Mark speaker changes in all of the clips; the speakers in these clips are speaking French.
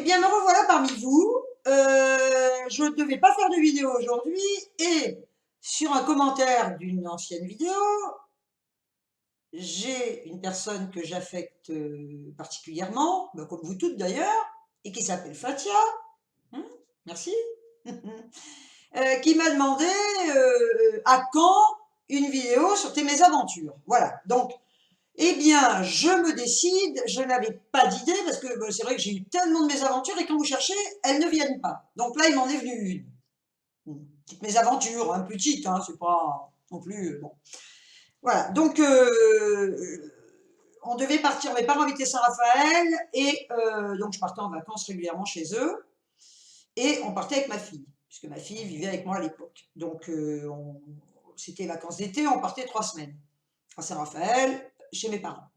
Speaker 1: bien, me revoilà parmi vous. Je ne devais pas faire de vidéo aujourd'hui et sur un commentaire d'une ancienne vidéo, j'ai une personne que j'affecte particulièrement, comme vous toutes d'ailleurs, et qui s'appelle Fatia, merci, qui m'a demandé à quand une vidéo sur tes mésaventures. Voilà, donc eh bien, je me décide, je n'avais pas d'idée, parce que c'est vrai que j'ai eu tellement de mésaventures, et quand vous cherchez, elles ne viennent pas. Donc là, il m'en est venu une petite mésaventure, hein, petite, hein, c'est pas non plus... bon. Voilà, donc on devait partir, mes parents habitaient Saint-Raphaël, et donc je partais en vacances régulièrement chez eux, et on partait avec ma fille, puisque ma fille vivait avec moi à l'époque. Donc c'était vacances d'été, on partait 3 semaines à Saint-Raphaël, chez mes parents.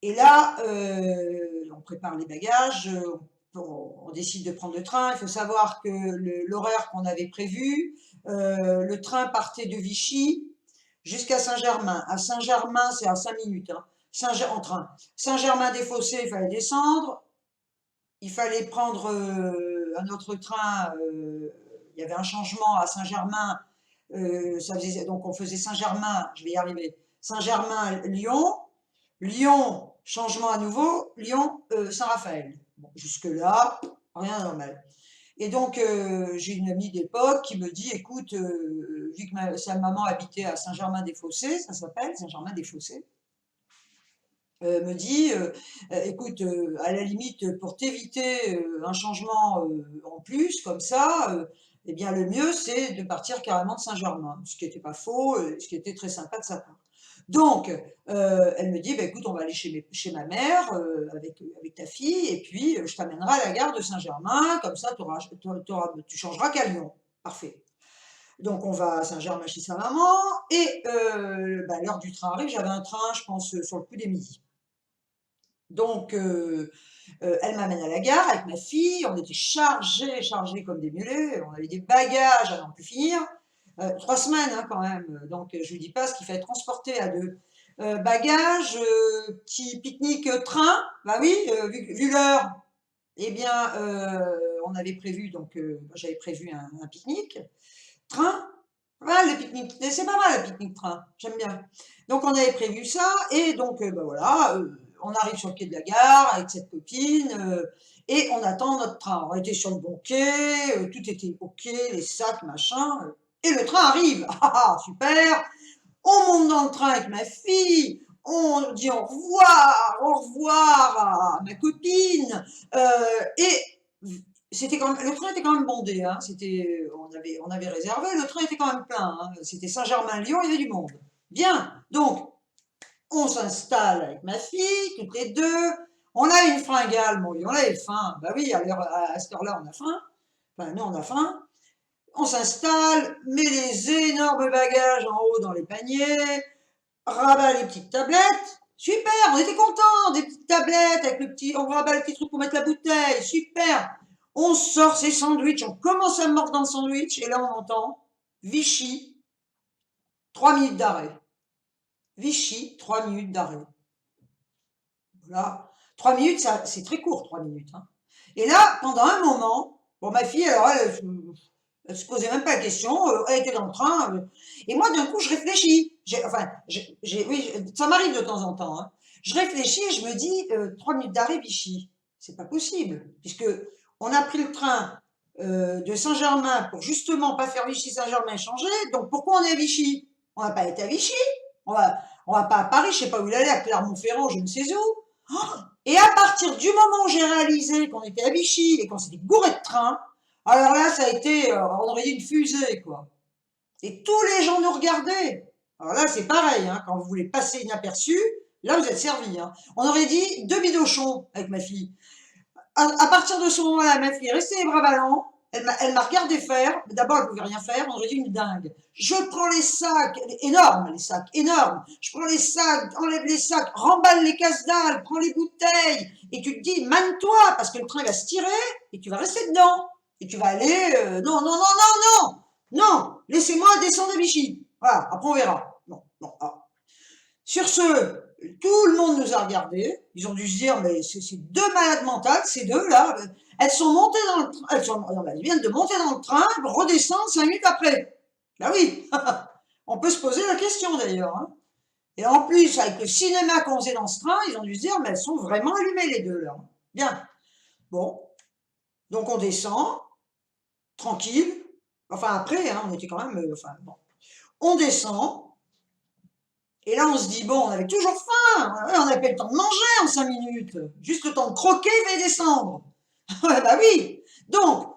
Speaker 1: Et là, on prépare les bagages, on décide de prendre le train. Il faut savoir que l'horaire qu'on avait prévu, le train partait de Vichy jusqu'à Saint-Germain. À Saint-Germain, c'est à 5 minutes, hein, en train. Saint-Germain-des-Fossés, il fallait descendre. Il fallait prendre un autre train. Il y avait un changement à Saint-Germain. Donc on faisait Saint-Germain, je vais y arriver, Saint-Germain-Lyon. Lyon, changement à nouveau, Lyon, Saint-Raphaël. Bon, jusque-là, rien de normal. Et donc, j'ai une amie d'époque qui me dit, écoute, vu que sa maman habitait à Saint-Germain-des-Fossés, ça s'appelle Saint-Germain-des-Fossés, me dit, écoute, à la limite, pour t'éviter un changement en plus, comme ça, eh bien, le mieux, c'est de partir carrément de Saint-Germain, ce qui n'était pas faux, ce qui était très sympa de sa part. Donc, elle me dit, bah, écoute, on va aller chez ma mère avec ta fille, et puis je t'amènerai à la gare de Saint-Germain, comme ça tu changeras qu'à Lyon. Parfait. Donc, on va à Saint-Germain chez sa maman, et l'heure du train arrive, j'avais un train, je pense, sur le coup des midis. Donc, elle m'amène à la gare avec ma fille, on était chargés comme des mulets, on avait des bagages à n'en plus finir. 3 semaines hein, quand même, donc je ne vous dis pas ce qu'il fallait transporter à deux. Bagages, petit pique-nique train, bah oui, vu l'heure, eh bien, on avait prévu, donc j'avais prévu un pique-nique, train, voilà le pique-nique, c'est pas mal le pique-nique train, j'aime bien. Donc on avait prévu ça, et donc bah voilà, on arrive sur le quai de la gare avec cette copine, et on attend notre train. On était sur le bon quai, tout était ok, les sacs, machin, et le train arrive. Ah, super! On monte dans le train avec ma fille, on dit au revoir à ma copine, et c'était quand même, le train était quand même bondé, hein, on avait réservé, le train était quand même plein, hein, c'était Saint-Germain-Lyon, il y avait du monde. Bien, donc on s'installe avec ma fille, toutes les deux, on a une fringale, bon, on avait faim, bah oui, à cette heure-là on a faim, enfin nous on a faim, on s'installe, met les énormes bagages en haut dans les paniers, rabat les petites tablettes, super, on était contents, des petites tablettes avec on rabat le petit truc pour mettre la bouteille, super. On sort ses sandwichs, on commence à mordre dans le sandwich, et là on entend Vichy, 3 minutes d'arrêt. Vichy, 3 minutes d'arrêt. Voilà. 3 minutes, c'est très court, 3 minutes. Hein. Et là, pendant un moment, bon, ma fille, alors elle se posait même pas la question, elle était dans le train, et moi d'un coup je réfléchis, oui, ça m'arrive de temps en temps, hein. Je réfléchis et je me dis, 3 minutes d'arrêt Vichy, c'est pas possible, puisque on a pris le train de Saint-Germain pour justement pas faire Vichy-Saint-Germain et changer, donc pourquoi on est à Vichy? On va pas être à Vichy, on va pas à Paris, je sais pas où il allait, à Clermont-Ferrand, je ne sais où. Et à partir du moment où j'ai réalisé qu'on était à Vichy et qu'on s'était gouré de train, alors là, ça a été, on aurait dit une fusée, quoi. Et tous les gens nous regardaient. Alors là, c'est pareil, hein, quand vous voulez passer inaperçu, là, vous êtes servi. Hein. On aurait dit 2 bidochons avec ma fille. À partir de ce moment-là, ma fille est restée les bras ballants. Elle m'a regardé faire. D'abord, elle ne pouvait rien faire. On aurait dit une dingue. Je prends les sacs, énormes, les sacs, énormes. Je prends les sacs, enlève les sacs, remballe les casse-dalles, prends les bouteilles. Et tu te dis, mane-toi, parce que le train va se tirer et tu vas rester dedans. Et tu vas aller, non, non, non, non, non, non, laissez-moi descendre à Vichy. Voilà, après on verra. Non, non, ah. Sur ce, tout le monde nous a regardés. Ils ont dû se dire, mais c'est 2 malades mentales, ces deux là. Elles sont montées dans le train, elles viennent de monter dans le train, redescendre 5 minutes après. Ben oui, on peut se poser la question d'ailleurs, hein. Et en plus, avec le cinéma qu'on faisait dans ce train, ils ont dû se dire, mais elles sont vraiment allumées les deux là. Bien. Bon, donc on descend, tranquille. Enfin après, hein, on était quand même, enfin bon. On descend, et là on se dit, bon, on avait toujours faim, on n'avait pas le temps de manger en 5 minutes, juste le temps de croquer et descendre. Ouais, bah oui. Donc,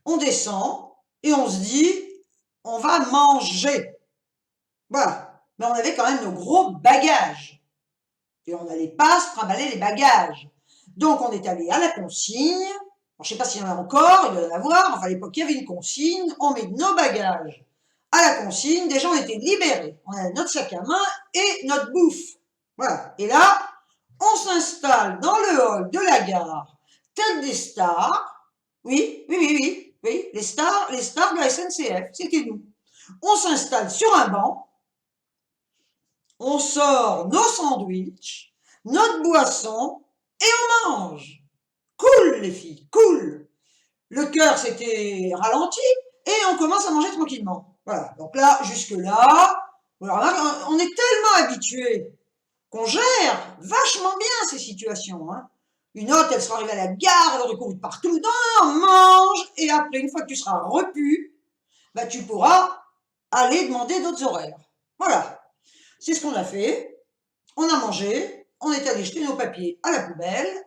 Speaker 1: on descend, et on se dit, on va manger. Voilà. Mais on avait quand même nos gros bagages. Et on n'allait pas se trimballer les bagages. Donc on est allé à la consigne. Alors, je ne sais pas s'il y en a encore, il doit y en avoir. Enfin, à l'époque, il y avait une consigne. On met nos bagages à la consigne. Déjà, on était libérés. On avait notre sac à main et notre bouffe. Voilà. Et là, on s'installe dans le hall de la gare, telle des stars. Oui, oui, oui, oui, oui. Les stars de la SNCF, c'était nous. On s'installe sur un banc. On sort nos sandwichs, notre boisson, et on mange. Cool, les filles, cool. Le cœur s'était ralenti, et on commence à manger tranquillement. Voilà, donc là, jusque-là, on est tellement habitués qu'on gère vachement bien ces situations, hein. Une autre, elle sera arrivée à la gare, elle aurait couru partout, non, on mange, et après, une fois que tu seras repu, bah, tu pourras aller demander d'autres horaires. Voilà, c'est ce qu'on a fait. On a mangé, on est allé jeter nos papiers à la poubelle.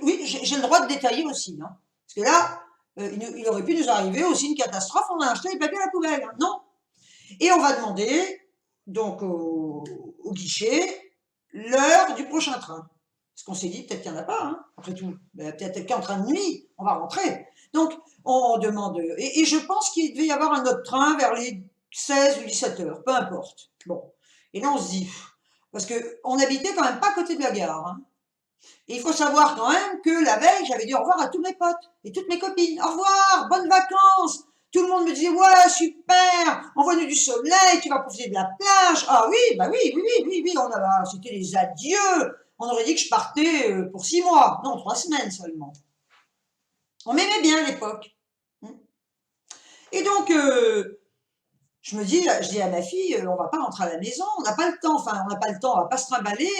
Speaker 1: Oui, j'ai le droit de détailler aussi, hein. Parce que là, il aurait pu nous arriver aussi une catastrophe, on a acheté les papiers à la poubelle, hein. Non. Et on va demander, donc au guichet, l'heure du prochain train. Parce qu'on s'est dit, peut-être qu'il n'y en a pas, hein, après tout. Peut-être qu'en train de nuit, on va rentrer. Donc, on demande, et je pense qu'il devait y avoir un autre train vers les 16 ou 17 heures, peu importe. Bon. Et là, on se dit, parce qu'on habitait quand même pas à côté de la gare, hein. Et il faut savoir quand même que la veille, j'avais dit au revoir à tous mes potes et toutes mes copines. Au revoir, bonnes vacances. Tout le monde me disait, ouais, super, envoie-nous du soleil, tu vas profiter de la plage. Ah oui, bah oui, oui, oui, oui, oui, c'était les adieux. On aurait dit que je partais pour 6 mois, non, 3 semaines seulement. On m'aimait bien à l'époque. Et donc, je dis à ma fille, on va pas rentrer à la maison, on n'a pas le temps, enfin, on n'a pas le temps, on va pas se trimballer,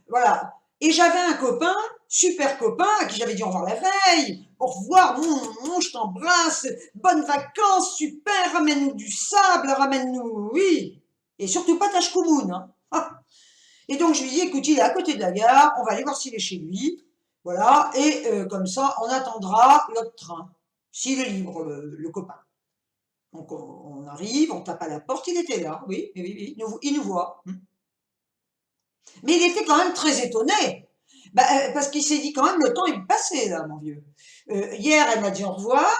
Speaker 1: voilà. Et j'avais un copain, super copain, à qui j'avais dit au revoir la veille, au revoir, je t'embrasse, bonnes vacances, super, ramène-nous du sable, ramène-nous, oui, et surtout pas Tachkoumoun, hein. Ah. Et donc je lui dis, écoute, il est à côté de la gare, on va aller voir s'il est chez lui, voilà, et comme ça, on attendra l'autre train, s'il est libre, le copain. Donc on arrive, on tape à la porte, il était là, oui, oui, oui, il nous voit. Mais il était quand même très étonné, parce qu'il s'est dit quand même, le temps est passé là, mon vieux. Hier, elle m'a dit au revoir,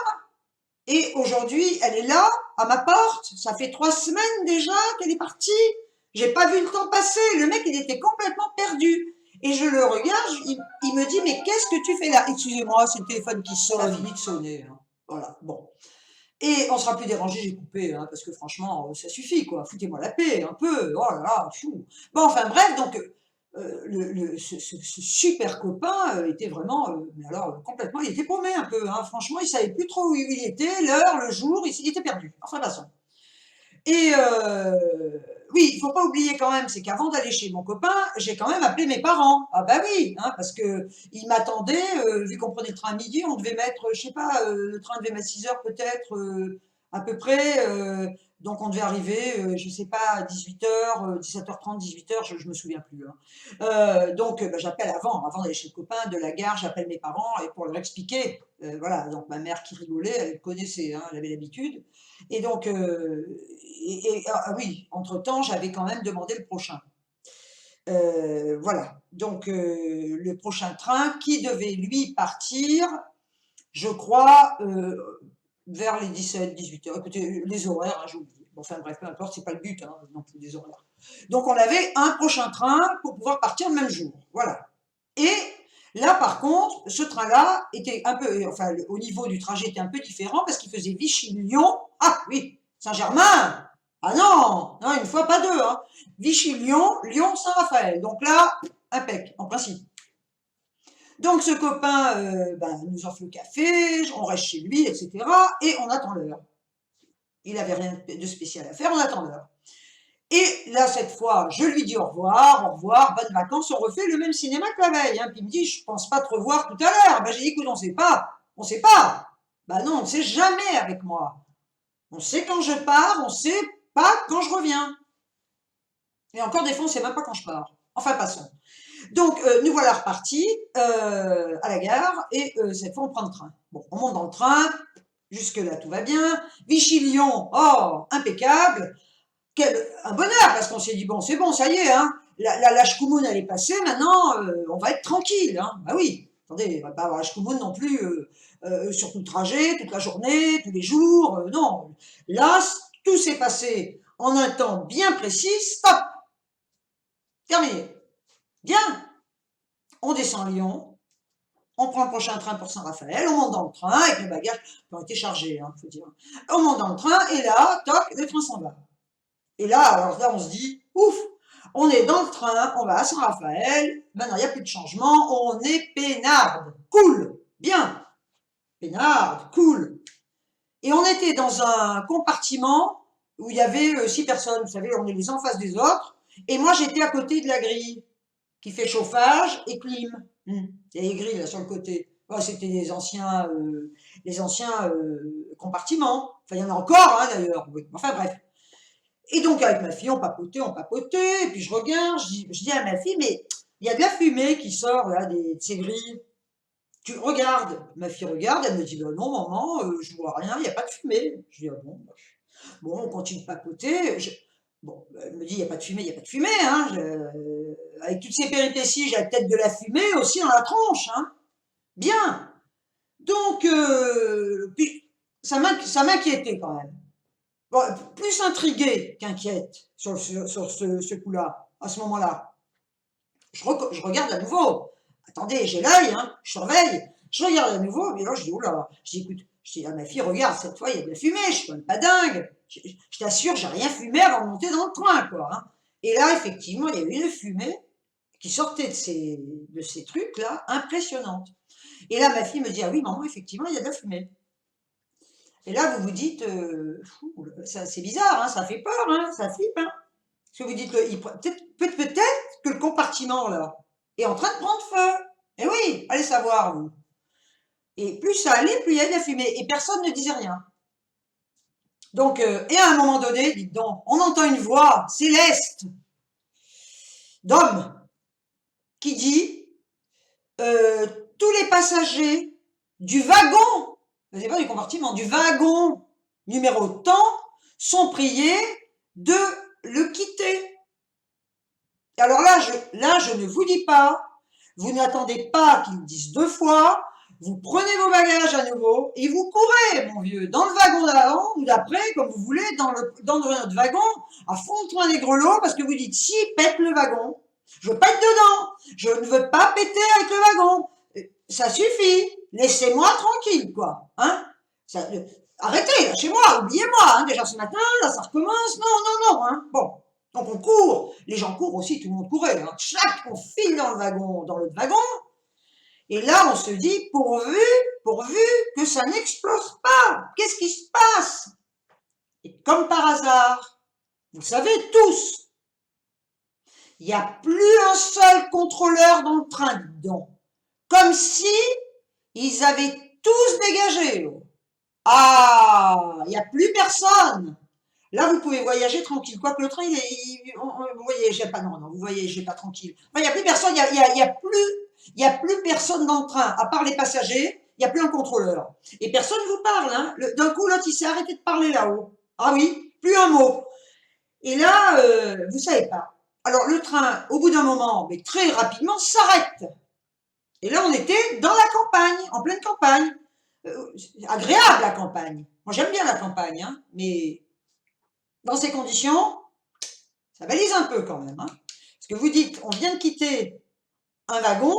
Speaker 1: et aujourd'hui, elle est là, à ma porte, ça fait 3 semaines déjà qu'elle est partie, j'ai pas vu le temps passer, le mec, il était complètement perdu. Et je le regarde, il me dit, mais qu'est-ce que tu fais là? Excusez-moi, c'est le téléphone qui sonne. Ça a fini de sonner, hein. Voilà, bon. Et on sera plus dérangé, j'ai coupé, hein, parce que franchement, ça suffit, quoi. Foutez-moi la paix, un peu. Oh là là, chou. Bon, enfin bref, donc, ce super copain était vraiment, mais alors, complètement, il était paumé un peu, hein. Franchement, il savait plus trop où il était, l'heure, le jour, il était perdu. Enfin, passons. Et oui, il faut pas oublier quand même, c'est qu'avant d'aller chez mon copain, j'ai quand même appelé mes parents. Ah bah oui, hein, parce que ils m'attendaient, vu qu'on prenait le train à midi, on devait mettre, je sais pas, le train devait mettre 6 heures peut-être, à peu près, donc on devait arriver, je sais pas, à 18h, 17h30, 18h, je me souviens plus, hein. Donc bah, j'appelle avant d'aller chez le copain, de la gare, j'appelle mes parents et pour leur expliquer, voilà, donc ma mère qui rigolait, elle connaissait, hein, elle avait l'habitude. Et donc, ah oui, entre-temps, j'avais quand même demandé le prochain. Voilà, donc le prochain train qui devait, lui, partir, je crois, vers les 17-18 heures. Écoutez, les horaires, hein, j'ai oublié. Bon, enfin bref, peu importe, c'est pas le but, hein, non plus des horaires. Donc on avait un prochain train pour pouvoir partir le même jour, voilà. Et là, par contre, ce train-là était un peu, enfin, au niveau du trajet était un peu différent parce qu'il faisait Vichy-Lyon. Ah oui, Saint-Germain. Ah non, non, une fois pas deux, hein. Vichy-Lyon, Lyon-Saint-Raphaël. Donc là, impec, en principe. Donc ce copain nous offre le café, on reste chez lui, etc. Et on attend l'heure. Il n'avait rien de spécial à faire, on attend l'heure. Et là, cette fois, je lui dis au revoir, bonnes vacances, on refait le même cinéma que la veille. Puis il me dit, je pense pas te revoir tout à l'heure. J'ai dit, écoute, on sait pas. Non, on ne sait jamais avec moi. On sait quand je pars, on sait pas quand je reviens. Et encore des fois, on sait même pas quand je pars. Enfin, passons. Donc, nous voilà repartis à la gare, et cette fois, on prend le train. Bon, on monte dans le train, jusque-là, tout va bien. Vichy-Lyon, oh, impeccable. Un bonheur, parce qu'on s'est dit, bon, c'est bon, ça y est, la Shkoumoun, elle est passée, maintenant, on va être tranquille. Bah oui, attendez, on va pas avoir la Shkoumoun non plus sur tout le trajet, toute la journée, tous les jours, non. Là, tout s'est passé en un temps bien précis, stop, terminé. Bien, on descend Lyon, on prend le prochain train pour Saint-Raphaël, on monte dans le train, avec les bagages qui ont été chargés, faut dire. On monte dans le train, et là, toc, le train s'en va. Et là, alors là, on se dit, ouf, on est dans le train, on va à Saint-Raphaël, maintenant il n'y a plus de changement, on est peinarde, cool, bien, peinarde, cool. Et on était dans un compartiment où il y avait 6 personnes, vous savez, on est les uns en face des autres, et moi j'étais à côté de la grille, qui fait chauffage et clim. Il y a les grilles là sur le côté. C'était les anciens compartiments. Enfin, il y en a encore d'ailleurs. Enfin bref. Et donc avec ma fille, on papotait, et puis je regarde, je dis à ma fille, mais il y a de la fumée qui sort là de ces grilles. Tu regardes, ma fille regarde, elle me dit, non maman, je vois rien, il n'y a pas de fumée. Je dis, ah bon, on continue de papoter. Bon, elle me dit, il n'y a pas de fumée, avec toutes ces péripéties, j'ai peut-être de la fumée aussi dans la tronche, Bien. Donc, puis, ça m'inquiétait quand même. Bon, plus intriguée qu'inquiète sur ce coup-là, à ce moment-là. Je regarde à nouveau. Attendez, j'ai l'œil, je surveille. Je regarde à nouveau, mais là, je dis, oula, je dis, écoute, je dis à ma fille, regarde, cette fois, il y a de la fumée, je suis quand même pas dingue. Je t'assure, j'ai rien fumé avant de monter dans le train, quoi. Et là, effectivement, il y a eu une fumée qui sortait de ces trucs-là, impressionnante. Et là, ma fille me dit, ah oui, maman, effectivement, il y a de la fumée. Et là, vous vous dites, c'est bizarre, ça fait peur, ça flippe. Parce que vous dites, peut-être que le compartiment, là, est en train de prendre feu. Eh oui, allez savoir, vous. Et plus ça allait, plus il y avait de la fumée. Et personne ne disait rien. Donc, et à un moment donné, dites donc, on entend une voix céleste d'homme qui dit tous les passagers du wagon, c'est pas du compartiment, du wagon numéro tant sont priés de le quitter. Alors là, je ne vous dis pas, vous n'attendez pas qu'ils disent 2 fois, vous prenez vos bagages à nouveau et vous courez, mon vieux, dans le wagon d'avant ou d'après, comme vous voulez, dans notre wagon, à fond de train des grelots, parce que vous dites, si pète le wagon, je veux pas être dedans, je ne veux pas péter avec le wagon, ça suffit, laissez-moi tranquille, quoi, arrêtez, lâchez-moi, oubliez-moi, déjà ce matin, là ça recommence, non, bon. Donc on court, les gens courent aussi, tout le monde courait, on file dans l'autre wagon, et là on se dit, pourvu que ça n'explose pas, qu'est-ce qui se passe? Et comme par hasard, vous savez tous, il n'y a plus un seul contrôleur dans le train dedans, comme si ils avaient tous dégagé. Ah, il n'y a plus personne. Là, vous pouvez voyager tranquille. Quoique le train, vous voyagez pas, non, vous voyagez pas tranquille. Enfin, il n'y a plus personne, il y a plus personne dans le train, à part les passagers, il n'y a plus un contrôleur. Et personne ne vous parle, D'un coup, l'autre, il s'est arrêté de parler là-haut. Ah oui, plus un mot. Et là, vous savez pas. Alors, le train, au bout d'un moment, mais très rapidement, s'arrête. Et là, on était dans la campagne, en pleine campagne. Agréable, la campagne. Moi, j'aime bien la campagne, mais dans ces conditions, ça balise un peu quand même. Parce que vous dites, on vient de quitter un wagon,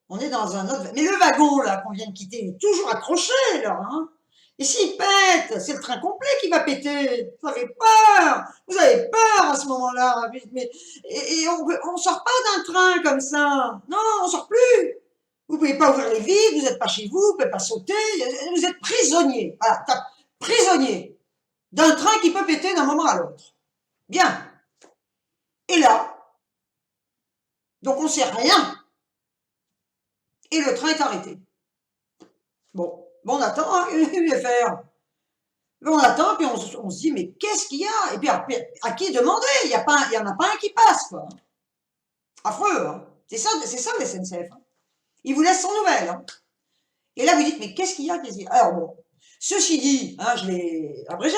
Speaker 1: on est dans un autre... Mais le wagon, là, qu'on vient de quitter, il est toujours accroché, là. Et s'il pète, c'est le train complet qui va péter. Vous avez peur. Vous avez peur à ce moment-là. Et on ne sort pas d'un train comme ça. Non, on sort plus. Vous pouvez pas ouvrir les vitres, vous n'êtes pas chez vous, vous pouvez pas sauter, vous êtes prisonnier. Voilà, prisonnier d'un train qui peut péter d'un moment à l'autre. Bien. Et là, donc on sait rien. Et le train est arrêté. Bon, on attend, hein, faire. On attend, puis on se dit, mais qu'est-ce qu'il y a? Et puis à qui demander? Il y en a pas un qui passe, quoi. Affreux, hein. C'est ça le SNCF. Hein. Ils vous laissent sans nouvelles. Hein. Et là, vous dites, mais qu'est-ce qu'il y a? Alors bon, ceci dit, hein, je l'ai abrégé,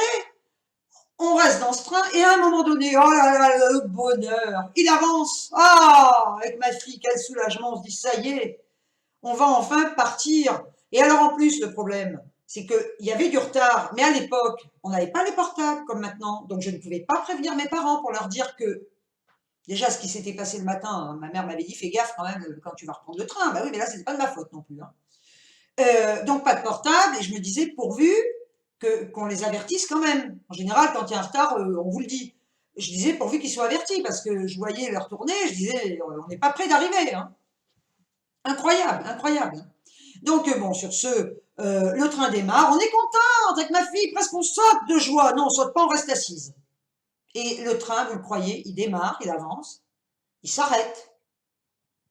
Speaker 1: on reste dans ce train, et à un moment donné, oh là là, le bonheur, il avance. Ah, avec ma fille, quel soulagement, on se dit, ça y est, on va enfin partir. Et alors en plus, le problème, c'est qu'il y avait du retard, mais à l'époque, on n'avait pas les portables comme maintenant, donc je ne pouvais pas prévenir mes parents pour leur dire que, déjà ce qui s'était passé le matin, hein, ma mère m'avait dit, fais gaffe quand même quand tu vas reprendre le train. Bah oui, mais là, c'était pas de ma faute non plus. Hein. Donc pas de portable, et je me disais, pourvu qu'on les avertisse quand même. En général, quand il y a un retard, on vous le dit. Je disais, pourvu qu'ils soient avertis, parce que je voyais leur tournée, je disais, on n'est pas près d'arriver. Hein. Incroyable, incroyable. Donc bon, sur ce, le train démarre, on est contente avec ma fille, presque on saute de joie. Non, on saute pas, on reste assise. Et le train, vous le croyez, il démarre, il avance, il s'arrête.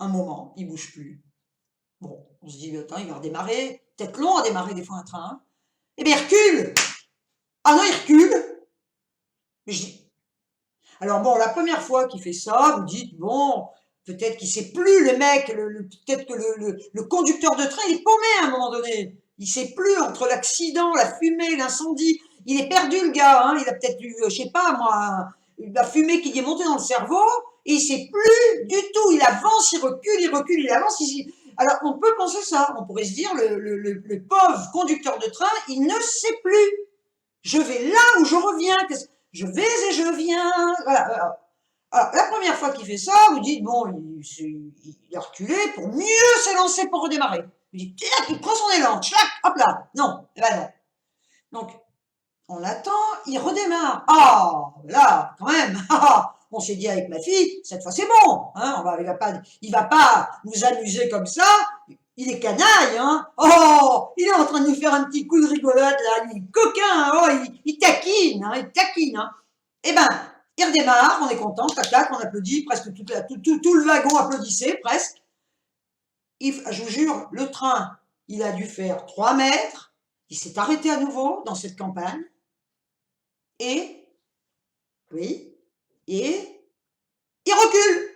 Speaker 1: Un moment, il bouge plus. Bon, on se dit, attends, il va redémarrer. Peut-être long à démarrer des fois un train. Hein. Eh bien, il recule. Ah non, il recule. Mais je dis, alors bon, la première fois qu'il fait ça, vous dites, bon, peut-être qu'il sait plus, le mec, peut-être que le conducteur de train, il est paumé à un moment donné. Il sait plus entre l'accident, la fumée, l'incendie. Il est perdu, le gars. Hein. Il a peut-être eu, je sais pas moi, la fumée qui lui est montée dans le cerveau. Et il sait plus du tout. Il avance, il avance. Alors, on peut penser ça. On pourrait se dire, le pauvre conducteur de train, il ne sait plus. Je vais là où je reviens. Je vais et je viens. Voilà. Alors, la première fois qu'il fait ça, vous dites, bon, il a reculé pour mieux s'élancer pour redémarrer. Vous dites, tiens, il prend son élan, tchlac, hop là. Non, eh ben non. Donc, on attend, il redémarre. Ah, là, quand même, on s'est dit avec ma fille, cette fois c'est bon. Hein, il va pas nous amuser comme ça. Il est canaille, hein. Oh, il est en train de nous faire un petit coup de rigolade, là. Il est coquin, oh, il taquine, hein, il taquine, hein. Eh ben, il redémarre, on est content, tac, tac, on applaudit, presque tout le wagon applaudissait, presque. Je vous jure, le train, il a dû faire 3 mètres, il s'est arrêté à nouveau dans cette campagne, et, oui, et, il recule.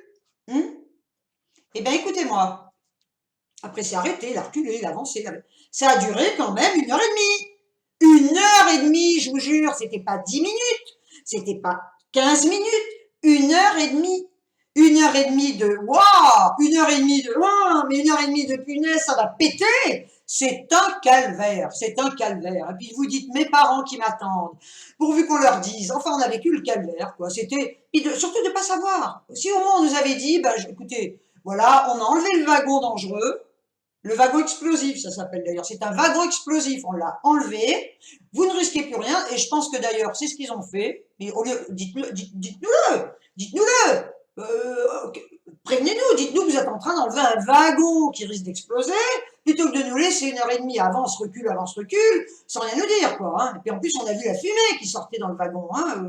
Speaker 1: Eh bien, écoutez-moi, après c'est arrêté, il a reculé, il a avancé, ça a duré quand même 1h30. 1h30, je vous jure, c'était pas 10 minutes, c'était pas 15 minutes, 1h30. 1h30 de waouh, 1h30 de waouh, mais 1h30 de punaise, ça va péter. C'est un calvaire, c'est un calvaire. Et puis vous dites, mes parents qui m'attendent, pourvu qu'on leur dise. Enfin, on a vécu le calvaire, quoi. C'était, surtout de pas savoir. Si au moins on nous avait dit, ben, écoutez, voilà, on a enlevé le wagon dangereux, le wagon explosif, ça s'appelle d'ailleurs. C'est un wagon explosif, on l'a enlevé. Vous ne risquez plus rien, et je pense que d'ailleurs, c'est ce qu'ils ont fait. Mais au lieu, dites-nous-le. Prévenez-nous, dites-nous que vous êtes en train d'enlever un wagon qui risque d'exploser, plutôt que de nous laisser 1h30 avance, recule, sans rien nous dire, quoi. Hein. Et puis en plus, on a vu la fumée qui sortait dans le wagon, hein,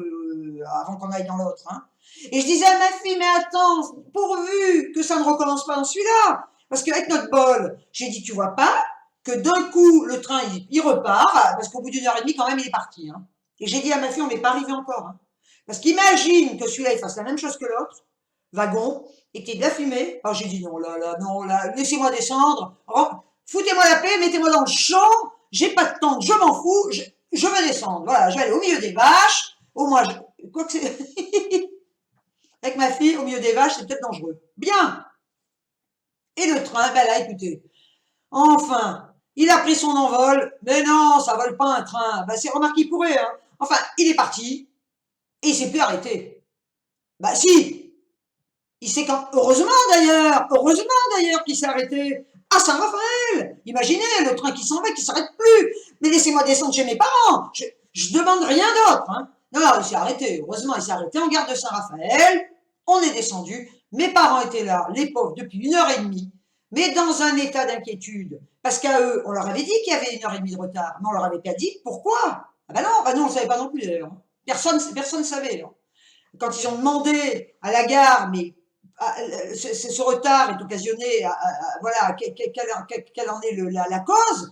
Speaker 1: avant qu'on aille dans l'autre. Hein. Et je disais à ma fille, mais attends, pourvu que ça ne recommence pas dans celui-là, parce qu'avec notre bol, j'ai dit, tu vois pas que d'un coup, le train, il repart, parce qu'au bout d'1h30, quand même, il est parti. Hein. Et j'ai dit à ma fille, on n'est pas arrivé encore. Hein. Parce qu'imagine que celui-là, il fasse la même chose que l'autre, wagon, et qu'il y ait de la fumée. Alors j'ai dit non, là, laissez-moi descendre, foutez-moi la paix, mettez-moi dans le champ, j'ai pas de temps, je m'en fous, je veux descendre. Voilà, je vais aller au milieu des vaches, au moins, quoi que c'est. Avec ma fille, au milieu des vaches, c'est peut-être dangereux. Bien. Et le train, ben là, écoutez, enfin, il a pris son envol, mais non, ça vole pas un train. Ben c'est remarqué, il pourrait, hein. Enfin, il est parti, et il s'est plus arrêté. Bah si, il s'est heureusement d'ailleurs qu'il s'est arrêté. À Saint-Raphaël, imaginez le train qui s'en va, qui s'arrête plus. Mais laissez-moi descendre chez mes parents. Je demande rien d'autre. Hein. Non, il s'est arrêté. Heureusement, il s'est arrêté en gare de Saint-Raphaël. On est descendu. Mes parents étaient là, les pauvres, depuis 1h30. mais dans un état d'inquiétude. Parce qu'à eux, on leur avait dit qu'il y avait 1 h 30 de retard, mais on leur avait pas dit pourquoi. Ah bah non, on ne savait pas non plus d'ailleurs. Personne ne savait. Hein. Quand ils ont demandé à la gare, mais ce retard est occasionné, voilà, quelle en est la cause,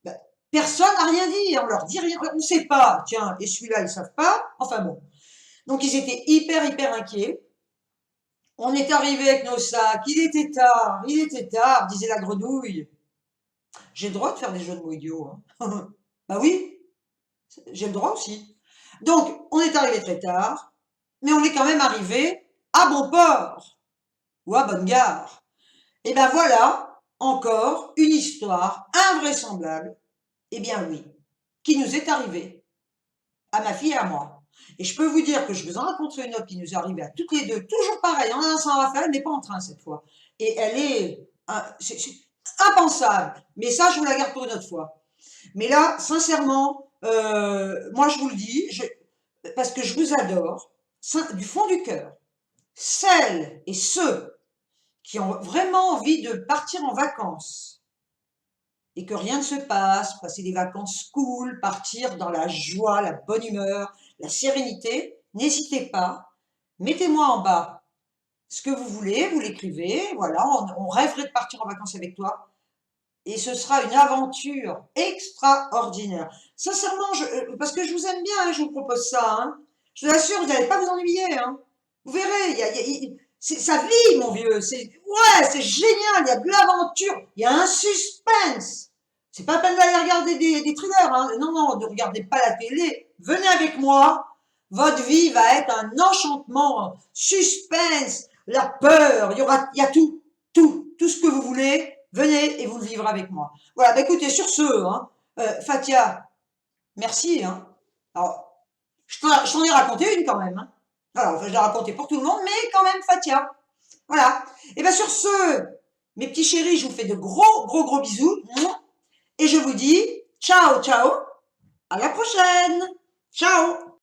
Speaker 1: ben, personne n'a rien dit, on leur dit rien, on ne sait pas, tiens, et celui-là, ils ne savent pas, enfin bon. Donc ils étaient hyper inquiets. On est arrivé avec nos sacs, il était tard, disait la grenouille. J'ai le droit de faire des jeux de mots idiots. Hein. Bah oui, j'ai le droit aussi. Donc, on est arrivé très tard, mais on est quand même arrivé à bon port ou à bonne gare. Et ben voilà, encore une histoire invraisemblable, eh bien oui, qui nous est arrivée, à ma fille et à moi. Et je peux vous dire que je vous en raconterai une autre qui nous est arrivée à toutes les deux, toujours pareil, on est à Saint-Raphaël, mais pas en train cette fois. Et elle est, c'est impensable, mais ça, je vous la garde pour une autre fois. Mais là, sincèrement, moi je vous le dis, parce que je vous adore, du fond du cœur, celles et ceux qui ont vraiment envie de partir en vacances et que rien ne se passe, passer des vacances cool, partir dans la joie, la bonne humeur, la sérénité, n'hésitez pas, mettez-moi en bas ce que vous voulez, vous l'écrivez, voilà, on rêverait de partir en vacances avec toi. Et ce sera une aventure extraordinaire. Sincèrement, parce que je vous aime bien, hein, je vous propose ça. Hein. Je vous assure, vous n'allez pas vous ennuyer. Hein. Vous verrez, ça vit, mon vieux. Ouais, c'est génial, il y a de l'aventure, il y a un suspense. C'est pas la peine d'aller regarder des thrillers. Hein. Non, ne regardez pas la télé. Venez avec moi. Votre vie va être un enchantement, suspense, la peur, il y a tout ce que vous voulez. Venez et vous le vivrez avec moi. Voilà, bah écoutez, sur ce, hein, Fatia, merci. Hein. Alors, je t'en ai raconté une quand même. Hein. Alors, enfin, je l'ai raconté pour tout le monde, mais quand même, Fatia. Voilà. Et bien sur ce, mes petits chéris, je vous fais de gros bisous. Et je vous dis ciao, ciao. À la prochaine. Ciao.